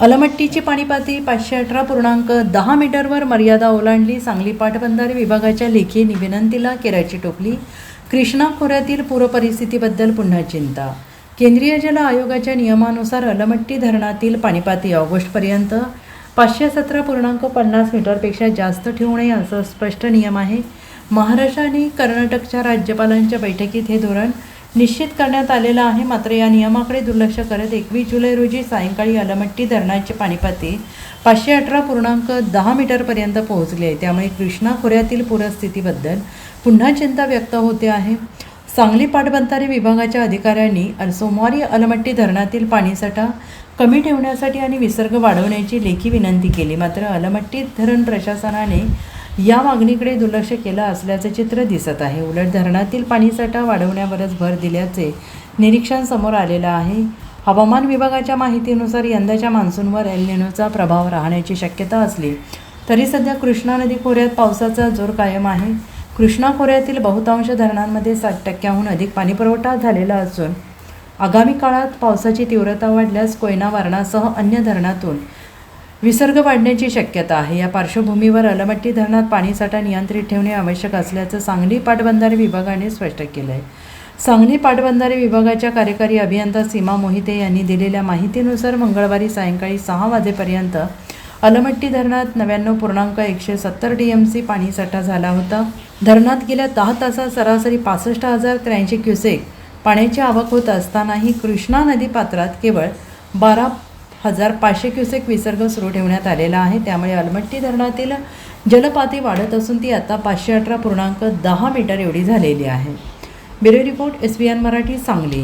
अलमट्टीची पाणीपातळी 518.10 मीटरवर मर्यादा ओलांडली. सांगली पाटबंधारे विभागाच्या लेखी विनंतीला केराची टोपली. कृष्णा खोऱ्यातील पूरपरिस्थितीबद्दल पुन्हा चिंता. केंद्रीय जल आयोगाच्या नियमानुसार अलमट्टी धरणातील पाणीपातळी ऑगस्टपर्यंत 517.50 मीटरपेक्षा जास्त ठेवू नये असं स्पष्ट नियम आहे. महाराष्ट्र आणि कर्नाटकच्या राज्यपालांच्या बैठकीत हे धोरण निश्चित करण्यात आलेलं आहे. मात्र या नियमाकडे दुर्लक्ष करत 21 जुलै रोजी सायंकाळी अलमट्टी धरणाची पाणीपातळी 518.10 मीटरपर्यंत पोहोचली आहे. त्यामुळे कृष्णा खोऱ्यातील पूरस्थितीबद्दल पुन्हा चिंता व्यक्त होते आहे. सांगली पाटबंधारे विभागाच्या अधिकाऱ्यांनी सोमवारी अलमट्टी धरणातील पाणीसाठा कमी ठेवण्यासाठी आणि विसर्ग वाढवण्याची लेखी विनंती केली. मात्र अलमट्टी धरण प्रशासनाने या मागणीकडे दुर्लक्ष केलं असल्याचे चित्र दिसत आहे. उलट धरणातील पाणीसाठा वाढवण्यावरच भर दिल्याचे निरीक्षण समोर आलेलं आहे. हवामान विभागाच्या माहितीनुसार यंदाच्या मान्सूनवर एल निनोचा प्रभाव राहण्याची शक्यता असली तरी सध्या कृष्णा नदी खोऱ्यात पावसाचा जोर कायम आहे. कृष्णा खोऱ्यातील बहुतांश धरणांमध्ये 60% अधिक पाणीपुरवठा झालेला असून आगामी काळात पावसाची तीव्रता वाढल्यास कोयना वारणासह अन्य धरणातून विसर्ग वाढण्याची शक्यता आहे. या पार्श्वभूमीवर अलमट्टी धरणात पाणीसाठा नियंत्रित ठेवणे आवश्यक असल्याचं सांगली पाटबंधारे विभागाने स्पष्ट केलं आहे. सांगली पाटबंधारे विभागाच्या कार्यकारी अभियंता सीमा मोहिते यांनी दिलेल्या माहितीनुसार मंगळवारी सायंकाळी 6 वाजेपर्यंत अलमट्टी धरणात 99.170 TMC पाणीसाठा झाला होता. धरणात गेल्या 10 तासात सरासरी 65,083 क्युसेक पाण्याची आवक होत असतानाही कृष्णा नदी पात्रात केवळ 12,500 क्युसेक विसर्ग सुरू ठेवण्यात आलेला आहे. त्यामुळे अलमट्टी धरणातील जलपातळी वाढत असून ती आता 518.10 मीटर एवढी झालेली आहे. Bureau report SBN Marathi Sangli.